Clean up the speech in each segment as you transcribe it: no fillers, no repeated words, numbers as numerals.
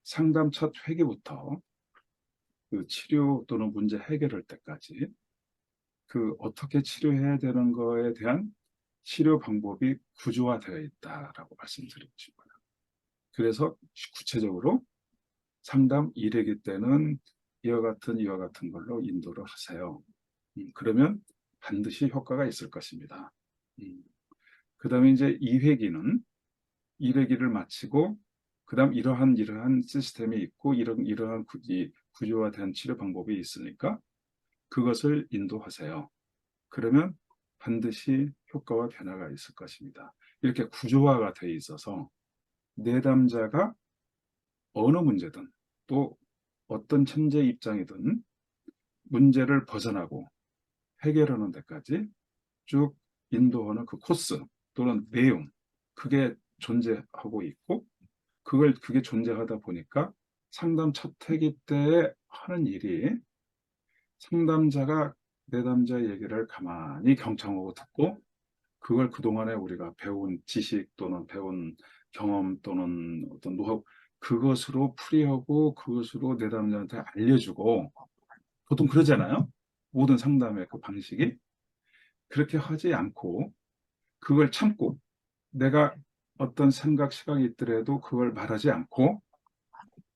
상담 첫 회기부터 그 치료 또는 문제 해결할 때까지 그 어떻게 치료해야 되는 거에 대한 치료 방법이 구조화되어 있다라고 말씀드리고 싶어요. 그래서 구체적으로 상담 1회기 때는 이와 같은 걸로 인도를 하세요. 그러면 반드시 효과가 있을 것입니다. 그 다음에 이제 2회기는 1회기를 마치고 그 다음 이러한 시스템이 있고 이러한 구조화된 치료 방법이 있으니까 그것을 인도하세요. 그러면 반드시 효과와 변화가 있을 것입니다. 이렇게 구조화가 되어 있어서 내담자가 어느 문제든 또 어떤 천재 입장이든 문제를 벗어나고 해결하는 데까지 쭉 인도하는 그 코스 또는 내용, 그게 존재하고 있고 그게 존재하다 보니까 상담 첫 회기 때 하는 일이 상담자가 내담자 얘기를 가만히 경청하고 듣고 그걸 그동안에 우리가 배운 지식 또는 배운 경험 또는 어떤 노하우 그것으로 풀이하고 그것으로 내담자한테 알려주고 보통 그러잖아요. 모든 상담의 그 방식이 그렇게 하지 않고 그걸 참고 내가 어떤 생각 시각이 있더라도 그걸 말하지 않고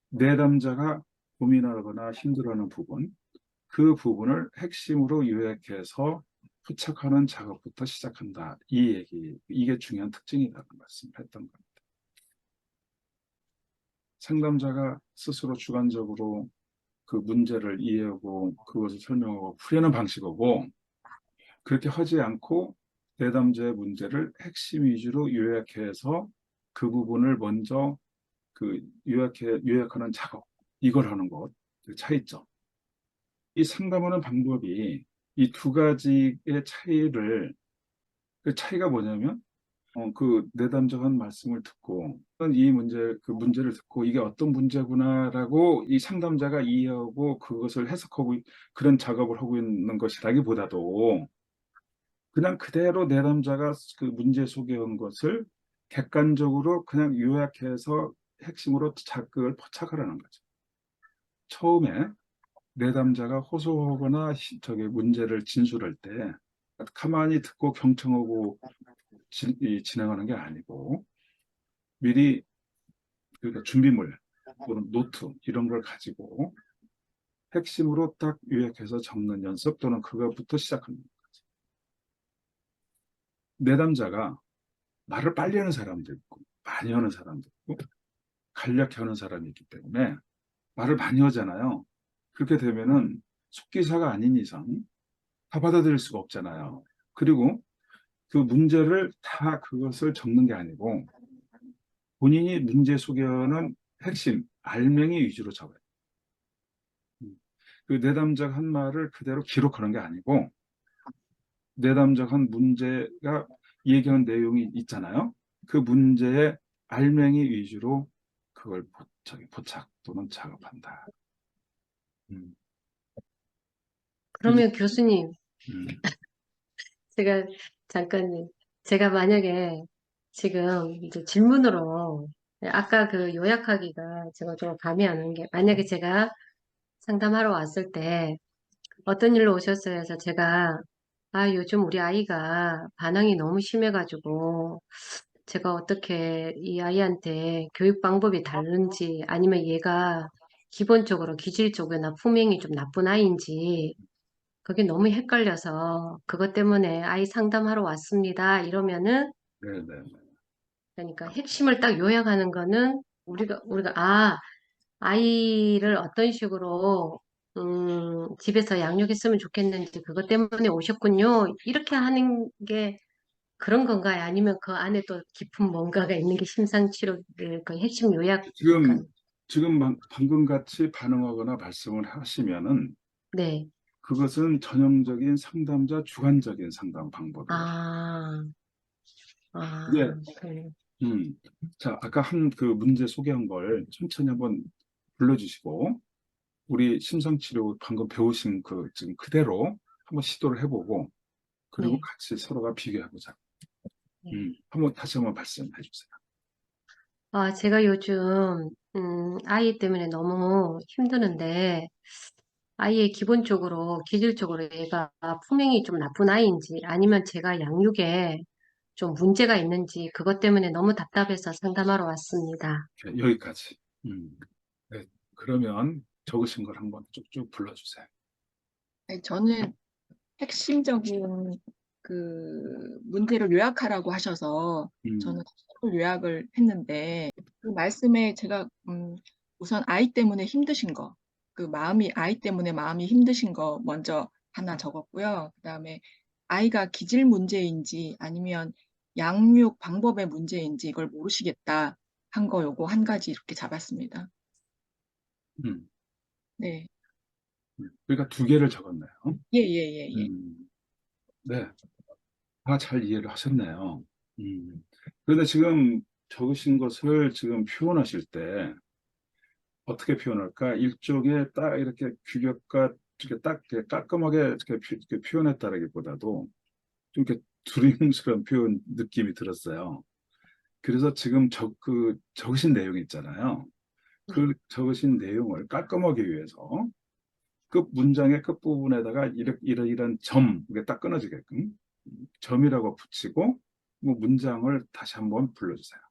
내담자가 고민하거나 힘들어하는 부분 그 부분을 핵심으로 요약해서 포착하는 작업부터 시작한다. 이게 중요한 특징이라는 말씀을 했던 겁니다. 상담자가 스스로 주관적으로 그 문제를 이해하고 그것을 설명하고 풀이하는 방식이고 그렇게 하지 않고 내담자의 문제를 핵심 위주로 요약해서 그 부분을 먼저 그 요약하는 작업 이걸 하는 것, 그 차이점. 이 상담하는 방법이 이 두 가지의 차이를 그 차이가 뭐냐면 그 내담자한 말씀을 듣고 그 문제를 듣고 이게 어떤 문제구나라고 이 상담자가 이해하고 그것을 해석하고 그런 작업을 하고 있는 것이라기보다도 그냥 그대로 내담자가 그 문제 소개한 것을 객관적으로 그냥 요약해서 핵심으로 그걸 포착하라는 거죠. 처음에 내담자가 호소하거나 문제를 진술할 때 가만히 듣고 경청하고 진행하는 게 아니고 미리 그러니까 준비물 또는 노트 이런 걸 가지고 핵심으로 딱 요약해서 적는 연습 또는 그것부터 시작합니다. 내담자가 말을 빨리 하는 사람도 있고 많이 하는 사람도 있고 간략히 하는 사람이 있기 때문에 말을 많이 하잖아요. 그렇게 되면은 속기사가 아닌 이상 다 받아들일 수가 없잖아요. 그리고 그 문제를 다 그것을 적는 게 아니고 본인이 문제 소개하는 핵심, 알맹이 위주로 적어요. 그 내담작 한 말을 그대로 기록하는 게 아니고 내담작 한 문제가 얘기한 내용이 있잖아요. 그 문제의 알맹이 위주로 그걸 포착 또는 작업한다. 음, 이제, 그러면 교수님, 음, 제가 잠깐, 제가 만약에 지금 이제 질문으로, 아까 그 요약하기가 제가 좀 감이 안 오는 게, 만약에 제가 상담하러 왔을 때 어떤 일로 오셨어요? 해서 제가, 아, 요즘 우리 아이가 반항이 너무 심해가지고, 제가 어떻게 이 아이한테 교육 방법이 다른지, 아니면 얘가 기본적으로 기질적이나 품행이 좀 나쁜 아이인지, 그게 너무 헷갈려서 그것 때문에 아이 상담하러 왔습니다. 이러면은 네, 네. 그러니까 핵심을 딱 요약하는 거는 우리가 아이를 어떤 식으로 집에서 양육했으면 좋겠는지 그것 때문에 오셨군요. 이렇게 하는 게 그런 건가요? 아니면 그 안에 또 깊은 뭔가가 있는 게 심상치로 그 핵심 요약 지금 약간 방금 같이 반응하거나 말씀을 하시면은 네. 그것은 전형적인 상담자 주관적인 상담 방법이에요. 아, 이게 그래. 음, 자 아까 한 그 문제 소개한 걸 천천히 한번 불러주시고 우리 심상치료 방금 배우신 그 지금 그대로 한번 시도를 해보고 그리고 네. 같이 서로가 비교해보자. 네. 한번 다시 한번 말씀해 주세요. 제가 요즘, 아이 때문에 너무 힘드는데, 아이의 기본적으로, 기질적으로 얘가 품행이 좀 나쁜 아이인지, 아니면 제가 양육에 좀 문제가 있는지, 그것 때문에 너무 답답해서 상담하러 왔습니다. 네, 여기까지. 네, 그러면 적으신 걸 한번 쭉쭉 불러주세요. 네, 저는 핵심적인 그 문제를 요약하라고 하셔서 저는 서로 요약을 했는데 그 말씀에 제가 우선 아이 때문에 힘드신 거, 그 마음이 아이 때문에 마음이 힘드신 거 먼저 하나 적었고요. 그다음에 아이가 기질 문제인지 아니면 양육 방법의 문제인지 이걸 모르시겠다 한 거 요거 한 가지 이렇게 잡았습니다. 음, 네. 그러니까 두 개를 적었네요. 예, 예, 예, 예. 네, 다 잘 이해를 하셨네요. 그런데 지금 적으신 것을 지금 표현하실 때 어떻게 표현할까? 일종의 딱 이렇게 규격과 이렇게 딱 이렇게 깔끔하게 이렇게 표현했다라기보다도 좀 이렇게 두리뭉실한 표현 느낌이 들었어요. 그래서 지금 적으신 내용 있잖아요. 네. 그 적으신 내용을 깔끔하기 위해서 끝 문장의 끝부분에다가 이런 점, 이게 딱 끊어지게끔 점이라고 붙이고 뭐 문장을 다시 한번 불러주세요.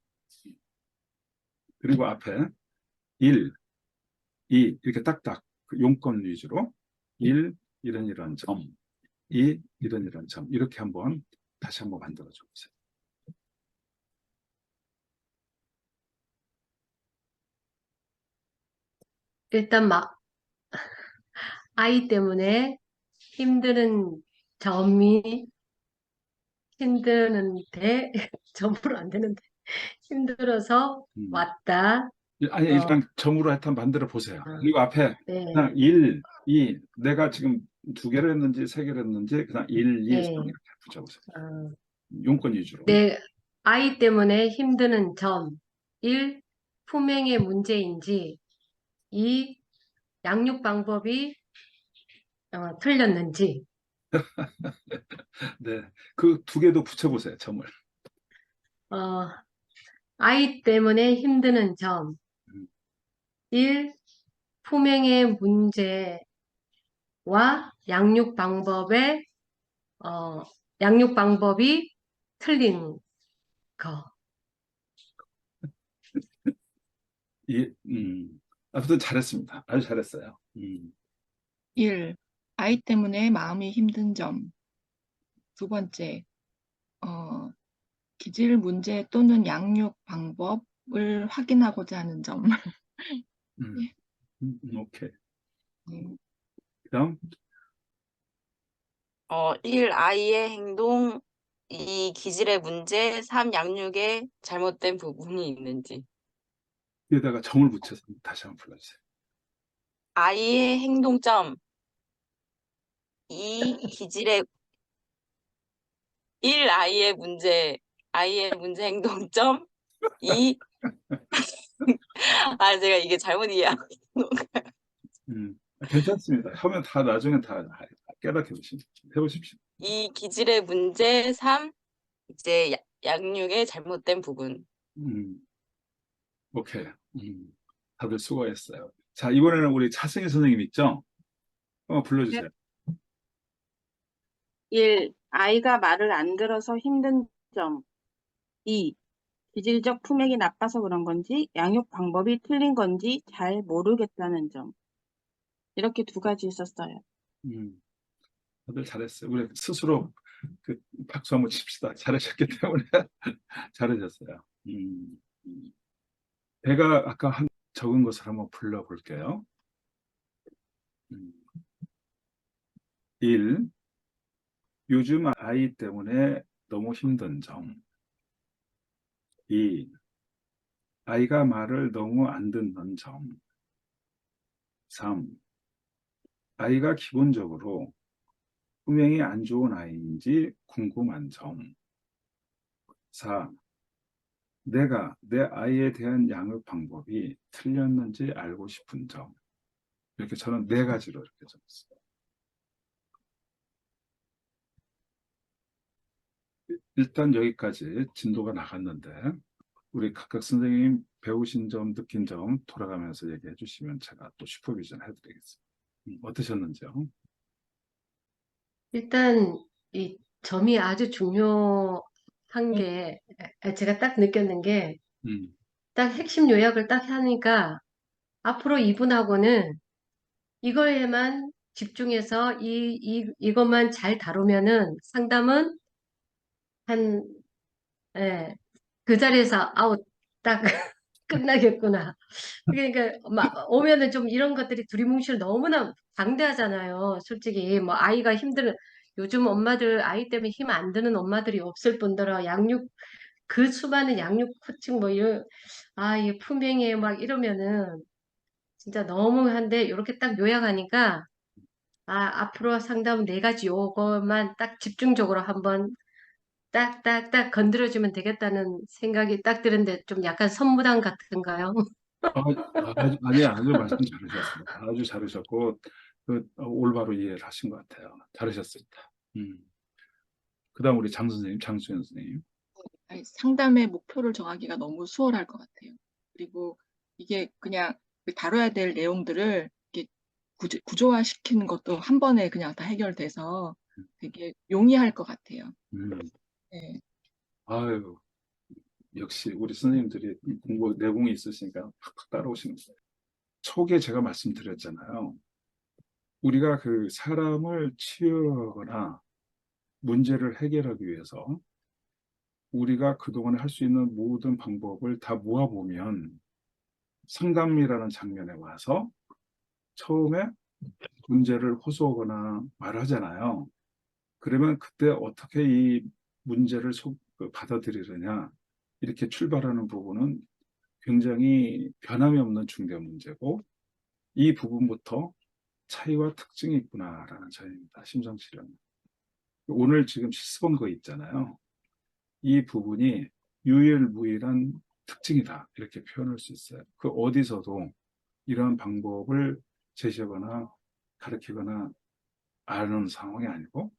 그리고 앞에 1, 2 이렇게 딱딱 그 용건 위주로 1, 이런 점, 2, 이런 점 이렇게 한번 다시 한번 만들어줘 보세요. 일단 아이 때문에 힘드는 점이 힘드는데, 점으로 안 되는데, 힘들어서 음. 왔다. 아니 어, 일단 점으로 하여튼 만들어 보세요. 어, 그리고 앞에 네, 그냥 1, 2 내가 지금 두 개를 했는지 세 개를 했는지 그냥 1, 2, 3 네. 이렇게 붙여보세요. 어, 용건 위주로. 내 아이 때문에 힘드는 점. 1. 품행의 문제인지. 2. 양육 방법이 틀렸는지. 네, 그 두 개도 붙여보세요. 점을. 어, 아이 때문에 힘드는 점. 음, 1. 품행의 문제와 어, 양육 방법이 틀린 거. 아무튼 잘했습니다. 아주 잘했어요. 1. 아이 때문에 마음이 힘든 점. 두 번째, 어, 기질 문제 또는 양육 방법을 확인하고자 하는 점. 음, 예. 오케이. 네. 그다음 1. 아이의 행동, 2. 기질의 문제, 3. 양육에 잘못된 부분이 있는지. 여기다가 점을 붙여서 다시 한번 불러주세요. 아이의 행동점, 2. 기질의 1. 아이의 문제 행동점, 2. 제가 이게 잘못 이해하고 있는 건가요? 괜찮습니다. 하면 다 나중에 다 깨닫게 해보십시오. 2. 기질의 문제, 3. 이제 양육에 잘못된 부분. 음, 오케이. 다들 수고했어요. 자, 이번에는 우리 차승희 선생님 있죠? 한번 불러주세요. 1. 아이가 말을 안 들어서 힘든 점. 2. 기질적 품액이 나빠서 그런 건지, 양육 방법이 틀린 건지 잘 모르겠다는 점. 이렇게 두 가지 있었어요. 음, 다들 잘했어요. 우리 스스로 그 박수 한번 칩시다. 잘하셨기 때문에 잘하셨어요. 제가 아까 적은 것을 한번 불러볼게요. 1. 요즘 아이 때문에 너무 힘든 점. 2. 아이가 말을 너무 안 듣는 점. 3. 아이가 기본적으로 품행이 안 좋은 아이인지 궁금한 점. 4. 내가 내 아이에 대한 양육 방법이 틀렸는지 알고 싶은 점. 이렇게 저는 네 가지로 이렇게 적었어요. 일단 여기까지 진도가 나갔는데 우리 각각 선생님 배우신 점, 느낀 점 돌아가면서 얘기해 주시면 제가 또 슈퍼비전 해드리겠습니다. 어떠셨는지요? 일단 이 점이 아주 중요한 게 제가 딱 느꼈는 게 음, 딱 핵심 요약을 딱 하니까 앞으로 이분하고는 이거에만 집중해서 이것만 잘 다루면은 상담은 한, 예, 그 자리에서 아웃 딱 끝나겠구나. 그러니까 막 오면은 좀 이런 것들이 두리뭉실 너무나 방대하잖아요. 솔직히 뭐 아이가 힘드는 요즘 엄마들 아이 때문에 힘 안 드는 엄마들이 없을 뿐더러 양육 그 수많은 양육 코칭 뭐 이런 이 품행에 막 이러면은 진짜 너무한데 이렇게 딱 요약하니까 앞으로 상담은 네 가지 요것만 딱 집중적으로 한번 딱딱딱 건드려주면 되겠다는 생각이 딱 드는데 좀 약간 선무당 같은가요? 아주 말씀 잘하셨습니다. 아주 잘하셨고, 올바로 이해를 하신 것 같아요. 잘하셨습니다. 그다음 우리 장 선생님, 장수현 선생님. 아니, 상담의 목표를 정하기가 너무 수월할 것 같아요. 그리고 이게 그냥 그 다뤄야 될 내용들을 이렇게 구조화시키는 것도 한 번에 그냥 다 해결돼서 되게 용이할 것 같아요. 음, 네. 아유, 역시 우리 선생님들이 공부 내공이 있으시니까 팍팍 따라오시는 거예요. 초기에 제가 말씀드렸잖아요. 우리가 그 사람을 치유하거나 문제를 해결하기 위해서 우리가 그동안에 할 수 있는 모든 방법을 다 모아보면 상담이라는 장면에 와서 처음에 문제를 호소하거나 말하잖아요. 그러면 그때 어떻게 이 문제를 받아들이느냐, 이렇게 출발하는 부분은 굉장히 변함이 없는 중대한 문제고, 이 부분부터 차이와 특징이 있구나라는 점입니다. 심상치료는. 오늘 지금 실습한 거 있잖아요. 이 부분이 유일무이한 특징이다. 이렇게 표현할 수 있어요. 그 어디서도 이러한 방법을 제시하거나 가르치거나 아는 상황이 아니고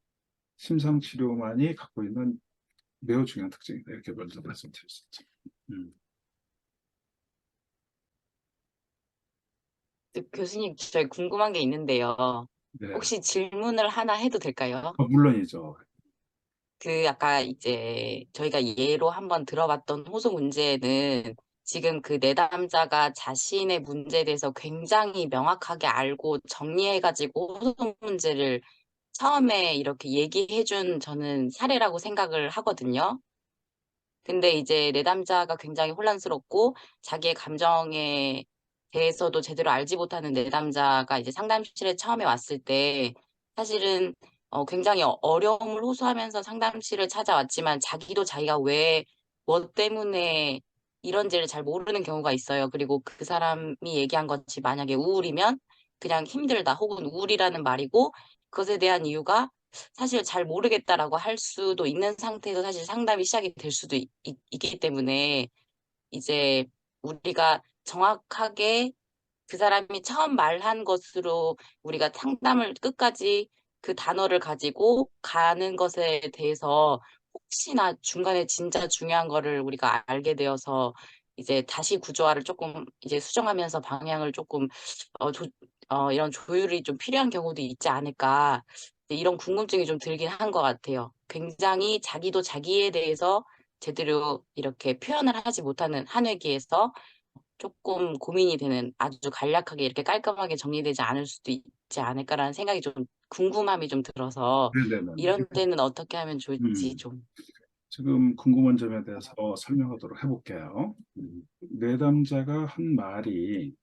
심상치료만이 갖고 있는 매우 중요한 특징이다. 이렇게 먼저 말씀드릴 수 있죠. 음, 교수님, 저희 궁금한 게 있는데요. 네. 혹시 질문을 하나 해도 될까요? 물론이죠. 아까 이제 저희가 예로 한번 들어봤던 호소 문제는 지금 그 내담자가 자신의 문제에 대해서 굉장히 명확하게 알고 정리해가지고 호소 문제를 처음에 이렇게 얘기해준 저는 사례라고 생각을 하거든요. 근데 이제 내담자가 굉장히 혼란스럽고 자기의 감정에 대해서도 제대로 알지 못하는 내담자가 이제 상담실에 처음에 왔을 때 사실은 굉장히 어려움을 호소하면서 상담실을 찾아왔지만 자기도 자기가 왜, 뭐 때문에 이런지를 잘 모르는 경우가 있어요. 그리고 그 사람이 얘기한 것이 만약에 우울이면 그냥 힘들다 혹은 우울이라는 말이고 그것에 대한 이유가 사실 잘 모르겠다라고 할 수도 있는 상태에서 사실 상담이 시작이 될 수도 있기 때문에 이제 우리가 정확하게 그 사람이 처음 말한 것으로 우리가 상담을 끝까지 그 단어를 가지고 가는 것에 대해서 혹시나 중간에 진짜 중요한 거를 우리가 알게 되어서 이제 다시 구조화를 조금 이제 수정하면서 방향을 조금 이런 조율이 좀 필요한 경우도 있지 않을까 이런 궁금증이 좀 들긴 한 것 같아요. 굉장히 자기도 자기에 대해서 제대로 이렇게 표현을 하지 못하는 한 회기에서 조금 고민이 되는 아주 간략하게 이렇게 깔끔하게 정리되지 않을 수도 있지 않을까라는 생각이 좀 궁금함이 좀 들어서 네네네. 이런 데는 어떻게 하면 좋을지 음, 좀. 지금 궁금한 점에 대해서 설명하도록 해볼게요. 내담자가 한 말이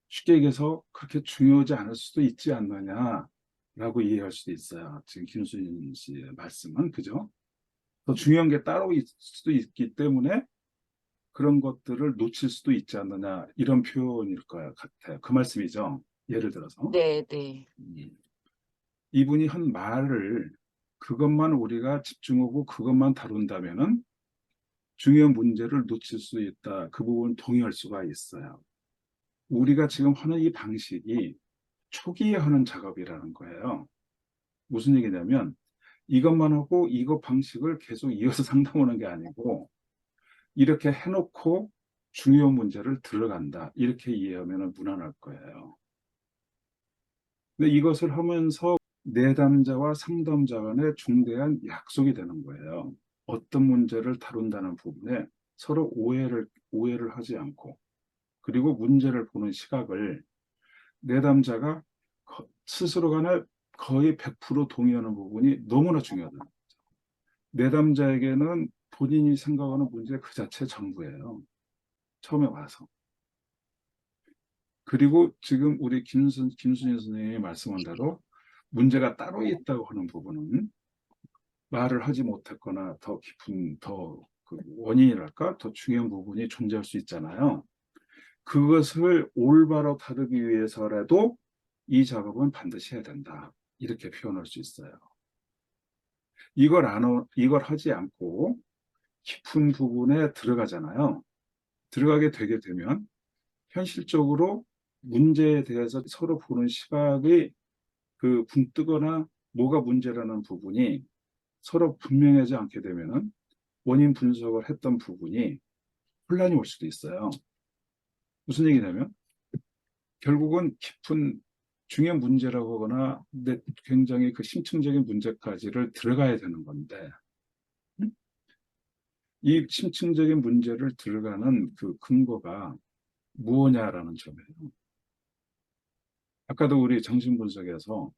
쉽게 얘기해서 그렇게 중요하지 않을 수도 있지 않느냐라고 이해할 수도 있어요. 지금 김수진 씨의 말씀은 그죠? 더 중요한 게 따로 있을 수도 있기 때문에 그런 것들을 놓칠 수도 있지 않느냐 이런 표현일 것 같아요. 그 말씀이죠. 예를 들어서 네, 네. 이분이 한 말을 그것만 우리가 집중하고 그것만 다룬다면은 중요한 문제를 놓칠 수 있다. 그 부분 동의할 수가 있어요. 우리가 지금 하는 이 방식이 초기에 하는 작업이라는 거예요. 무슨 얘기냐면 이것만 하고 이것 방식을 계속 이어서 상담하는 게 아니고 이렇게 해놓고 중요한 문제를 들어간다. 이렇게 이해하면 무난할 거예요. 근데 이것을 하면서 내담자와 상담자 간의 중대한 약속이 되는 거예요. 어떤 문제를 다룬다는 부분에 서로 오해를 하지 않고, 그리고 문제를 보는 시각을 내담자가 스스로 간에 거의 100% 동의하는 부분이 너무나 중요하다. 내담자에게는 본인이 생각하는 문제 그 자체 전부예요. 처음에 와서. 그리고 지금 우리 김순희 선생님이 말씀한 대로 문제가 따로 있다고 하는 부분은 말을 하지 못했거나 더 깊은, 그 원인이랄까? 더 중요한 부분이 존재할 수 있잖아요. 그것을 올바로 다루기 위해서라도 이 작업은 반드시 해야 된다. 이렇게 표현할 수 있어요. 이걸 하지 않고 깊은 부분에 들어가잖아요. 들어가게 되게 되면 현실적으로 문제에 대해서 서로 보는 시각이 붕 뜨거나 뭐가 문제라는 부분이 서로 분명하지 않게 되면은 원인 분석을 했던 부분이 혼란이 올 수도 있어요. 무슨 얘기냐면 결국은 깊은 중요한 문제라고 하거나 근데 굉장히 그 심층적인 문제까지를 들어가야 되는 건데 이 심층적인 문제를 들어가는 그 근거가 무엇냐라는 점이에요. 아까도 우리 정신분석에서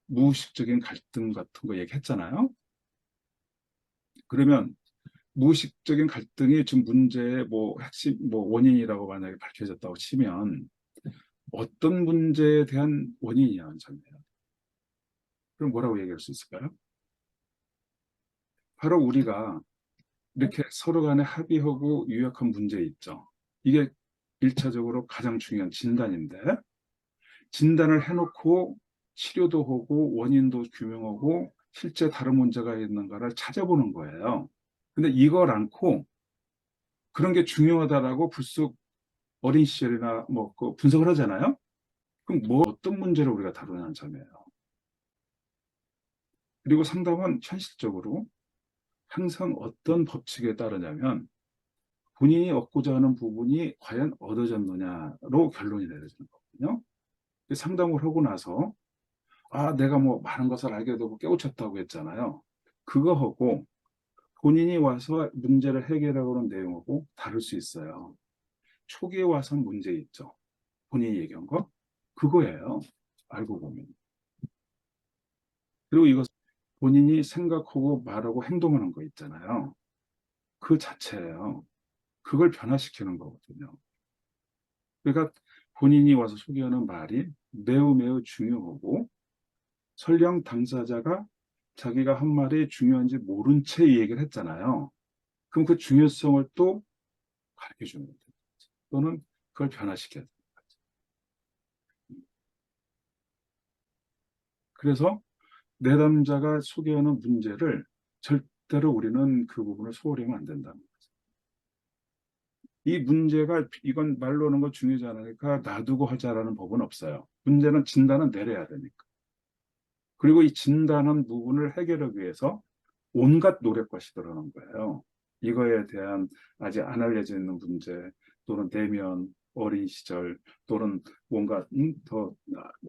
무의식적인 갈등 같은 거 얘기했잖아요. 그러면 무의식적인 갈등이 지금 문제의 뭐 핵심, 뭐 원인이라고 만약에 밝혀졌다고 치면 어떤 문제에 대한 원인이냐는 점이에요. 그럼 뭐라고 얘기할 수 있을까요? 바로 우리가 이렇게 서로 간에 합의하고 유약한 문제 있죠. 이게 1차적으로 가장 중요한 진단인데 진단을 해놓고 치료도 하고 원인도 규명하고 실제 다른 문제가 있는가를 찾아보는 거예요. 근데 이걸 않고 그런 게 중요하다라고 불쑥 어린 시절이나 뭐 그 분석을 하잖아요. 그럼 뭐 어떤 문제를 우리가 다루냐는 점이에요. 그리고 상담은 현실적으로 항상 어떤 법칙에 따르냐면 본인이 얻고자 하는 부분이 과연 얻어졌느냐로 결론이 내려지는 거거든요. 상담을 하고 나서 내가 뭐 많은 것을 알게 되고 깨우쳤다고 했잖아요. 그거하고 본인이 와서 문제를 해결하고 하는 내용하고 다를 수 있어요. 초기에 와서 문제 있죠. 본인이 얘기한 거. 그거예요. 알고 보면. 그리고 이것 본인이 생각하고 말하고 행동하는 거 있잖아요. 그 자체예요. 그걸 변화시키는 거거든요. 그러니까 본인이 와서 소개하는 말이 매우 매우 중요하고 설령 당사자가 자기가 한 말이 중요한지 모른 채 이 얘기를 했잖아요. 그럼 그 중요성을 또 가르쳐 주는 거죠. 또는 그걸 변화시켜야 돼요. 그래서 내담자가 소개하는 문제를 절대로 우리는 그 부분을 소홀히 하면 안 된다는 거죠. 이 문제가 이건 말로 하는 거 중요하지 않으니까 놔두고 하자라는 법은 없어요. 문제는 진단은 내려야 되니까. 그리고 이 진단한 부분을 해결하기 위해서 온갖 노력과 시도를 하는 거예요. 이거에 대한 아직 안 알려져 있는 문제 또는 내면 어린 시절 또는 뭔가 더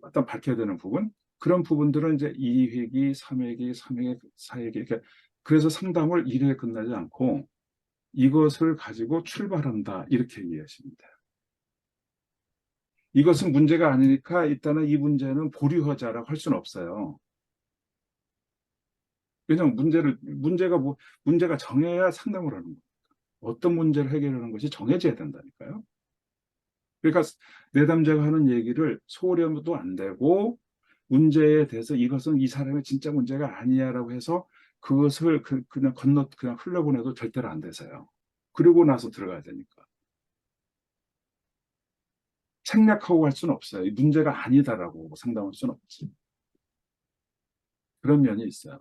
어떤 밝혀야 되는 부분 그런 부분들은 이제 2회기, 3회기, 3회기, 4회기 이렇게 그래서 상담을 1회에 끝나지 않고 이것을 가지고 출발한다 이렇게 이해하시면 돼요. 이것은 문제가 아니니까 일단은 이 문제는 보류하자라고 할 수는 없어요. 왜냐하면 문제가 정해야 상담을 하는 거예요. 어떤 문제를 해결하는 것이 정해져야 된다니까요. 그러니까 내담자가 하는 얘기를 소홀히 하면도 안 되고 문제에 대해서 이것은 이 사람의 진짜 문제가 아니야라고 해서 그것을 그냥 그냥 흘려보내도 절대로 안 되세요. 그리고 나서 들어가야 되니까. 생략하고 할 수는 없어요. 이 문제가 아니다라고 상담할 수는 없지. 그런 면이 있어요.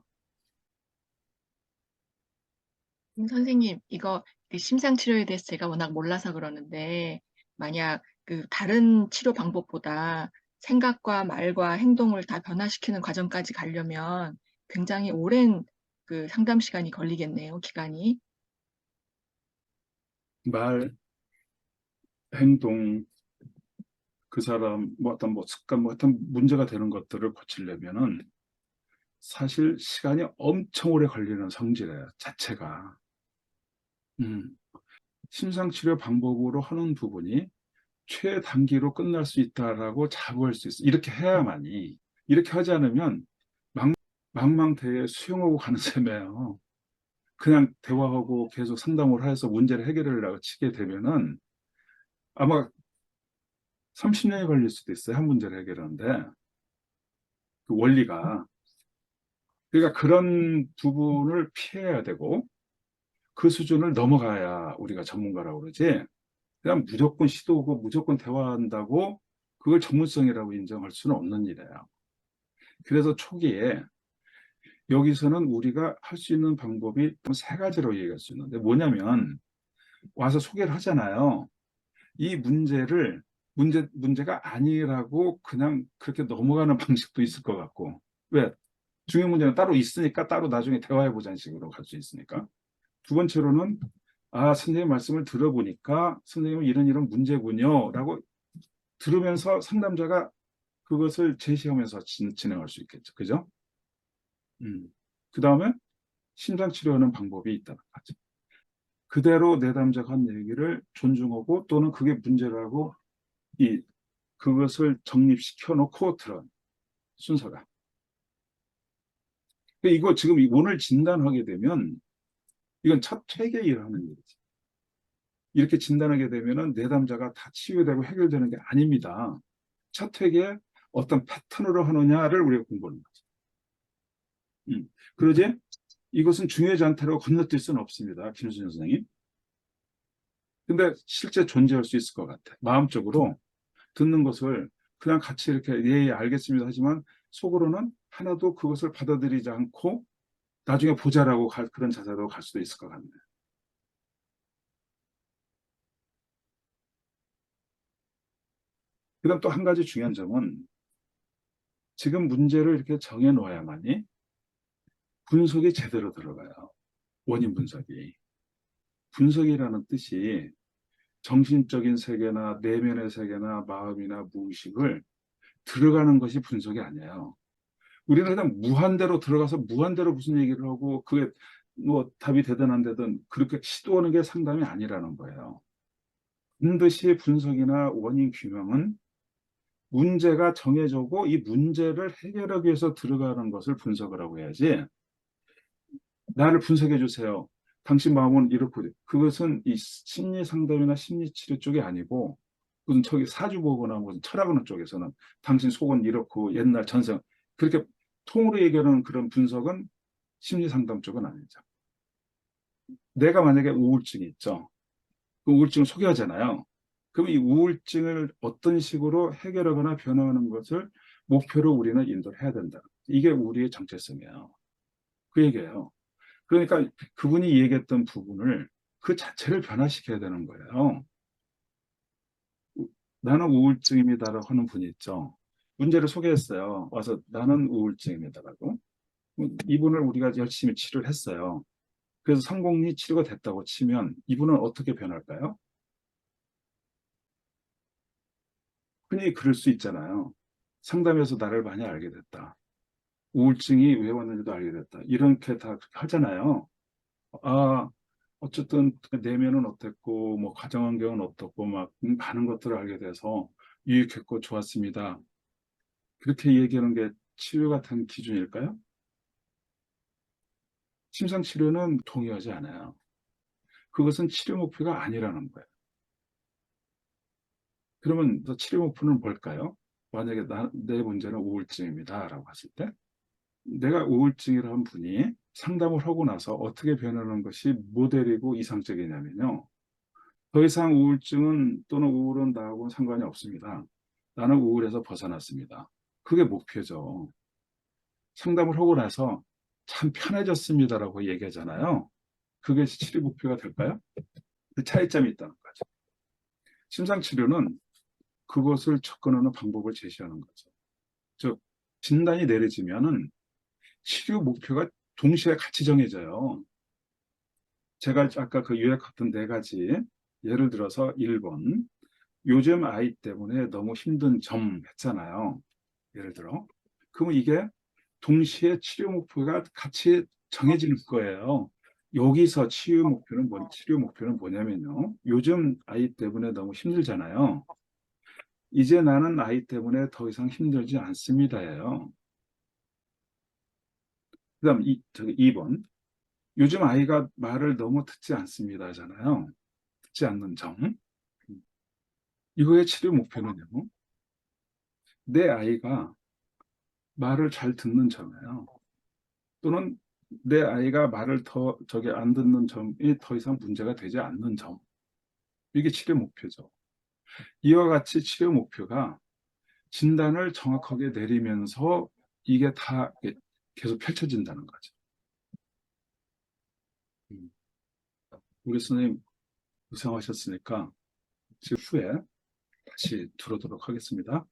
선생님, 이거 심상치료에 대해서 제가 워낙 몰라서 그러는데, 만약 그 다른 치료 방법보다 생각과 말과 행동을 다 변화시키는 과정까지 가려면 굉장히 오랜 그 상담 시간이 걸리겠네요, 기간이. 말, 행동, 그 사람 뭐 어떤 뭐 습관 뭐 어떤 문제가 되는 것들을 고치려면은 사실 시간이 엄청 오래 걸리는 성질이에요, 자체가. 음. 심상치료 방법으로 하는 부분이 최단기로 끝날 수 있다라고 자부할 수 있어. 이렇게 해야만이. 이렇게 하지 않으면 망망대해 수용하고 가는 셈이에요. 그냥 대화하고 계속 상담을 해서 문제를 해결하려고 치게 되면은 아마 30년이 걸릴 수도 있어요. 한 문제를 해결하는데. 그 원리가. 그러니까 그런 부분을 피해야 되고 그 수준을 넘어가야 우리가 전문가라고 그러지. 그냥 무조건 시도하고 무조건 대화한다고 그걸 전문성이라고 인정할 수는 없는 일이에요. 그래서 초기에 여기서는 우리가 할 수 있는 방법이 세 가지로 얘기할 수 있는데 뭐냐면 와서 소개를 하잖아요. 이 문제가 아니라고 그냥 그렇게 넘어가는 방식도 있을 것 같고. 왜? 중요한 문제는 따로 있으니까 따로 나중에 대화해보자는 식으로 갈 수 있으니까. 두 번째로는 선생님 말씀을 들어보니까 선생님은 이런 문제군요 라고 들으면서 상담자가 그것을 제시하면서 진행할 수 있겠죠. 그죠? 그 다음에 심장치료하는 방법이 있다는 거죠. 그대로 내담자가 한 얘기를 존중하고 또는 그게 문제라고 그것을 정립시켜 놓고 들은 순서가. 이거 지금 오늘 진단하게 되면 이건 첫 회계 일을 하는 일이지. 이렇게 진단하게 되면은 내담자가 다 치유되고 해결되는 게 아닙니다. 첫 회계에 어떤 패턴으로 하느냐를 우리가 공부하는 거죠. 그러지 이것은 중요하지 않다고 건너뛸 수는 없습니다. 김수진 선생님. 근데 실제 존재할 수 있을 것 같아. 마음적으로 듣는 것을 그냥 같이 이렇게 예, 알겠습니다 하지만 속으로는 하나도 그것을 받아들이지 않고 나중에 보자라고 그런 자세로 갈 수도 있을 것 같네요. 그다음 또 한 가지 중요한 점은 지금 문제를 이렇게 정해 놓아야만이 분석이 제대로 들어가요. 원인 분석이. 분석이라는 뜻이 정신적인 세계나 내면의 세계나 마음이나 무의식을 들어가는 것이 분석이 아니에요. 우리는 그냥 무한대로 들어가서 무한대로 무슨 얘기를 하고 그게 뭐 답이 되든 안 되든 그렇게 시도하는 게 상담이 아니라는 거예요. 반드시 분석이나 원인 규명은 문제가 정해져고 이 문제를 해결하기 위해서 들어가는 것을 분석을 하고 해야지 나를 분석해 주세요. 당신 마음은 이렇고 그것은 이 심리 상담이나 심리 치료 쪽이 아니고 무슨 저기 사주 보거나 무슨 철학하는 쪽에서는 당신 속은 이렇고 옛날 전생 그렇게 통으로 얘기하는 그런 분석은 심리 상담 쪽은 아니죠. 내가 만약에 우울증이 있죠. 그 우울증을 소개하잖아요. 그럼 이 우울증을 어떤 식으로 해결하거나 변화하는 것을 목표로 우리는 인도를 해야 된다. 이게 우리의 정체성이에요. 그 얘기예요. 그러니까 그분이 얘기했던 부분을 그 자체를 변화시켜야 되는 거예요. 나는 우울증입니다라고 하는 분이 있죠. 문제를 소개했어요. 와서 나는 우울증입니다라고. 이분을 우리가 열심히 치료를 했어요. 그래서 성공리 치료가 됐다고 치면 이분은 어떻게 변할까요? 흔히 그럴 수 있잖아요. 상담에서 나를 많이 알게 됐다. 우울증이 왜 왔는지도 알게 됐다. 이렇게 다 하잖아요. 어쨌든 내면은 어땠고 뭐 가정 환경은 어떻고 막 많은 것들을 알게 돼서 유익했고 좋았습니다. 그렇게 얘기하는 게 치료 같은 기준일까요? 심상치료는 동의하지 않아요. 그것은 치료 목표가 아니라는 거예요. 그러면 치료 목표는 뭘까요? 만약에 내 문제는 우울증입니다 라고 했을 때 내가 우울증이라는 분이 상담을 하고 나서 어떻게 변하는 것이 모델이고 이상적이냐면요. 더 이상 우울증은 또는 우울은 나하고는 상관이 없습니다. 나는 우울에서 벗어났습니다. 그게 목표죠. 상담을 하고 나서 참 편해졌습니다라고 얘기하잖아요. 그게 치료 목표가 될까요? 그 차이점이 있다는 거죠. 심상치료는 그것을 접근하는 방법을 제시하는 거죠. 즉 진단이 내려지면은 치료 목표가 동시에 같이 정해져요. 제가 아까 그 요약했던 네 가지 예를 들어서 1번. 요즘 아이 때문에 너무 힘든 점 했잖아요. 예를 들어. 그럼 이게 동시에 치료 목표가 같이 정해지는 거예요. 여기서 치료 목표는 뭐냐면요. 요즘 아이 때문에 너무 힘들잖아요. 이제 나는 아이 때문에 더 이상 힘들지 않습니다예요. 그다음 2번. 요즘 아이가 말을 너무 듣지 않습니다잖아요. 듣지 않는 점. 이거의 치료 목표는요. 내 아이가 말을 잘 듣는 점이에요. 또는 내 아이가 말을 안 듣는 점이 더 이상 문제가 되지 않는 점. 이게 치료 목표죠. 이와 같이 치료 목표가 진단을 정확하게 내리면서 이게 다 계속 펼쳐진다는 거죠. 우리 선생님 고생하셨으니까 지금 후에 다시 들어오도록 하겠습니다.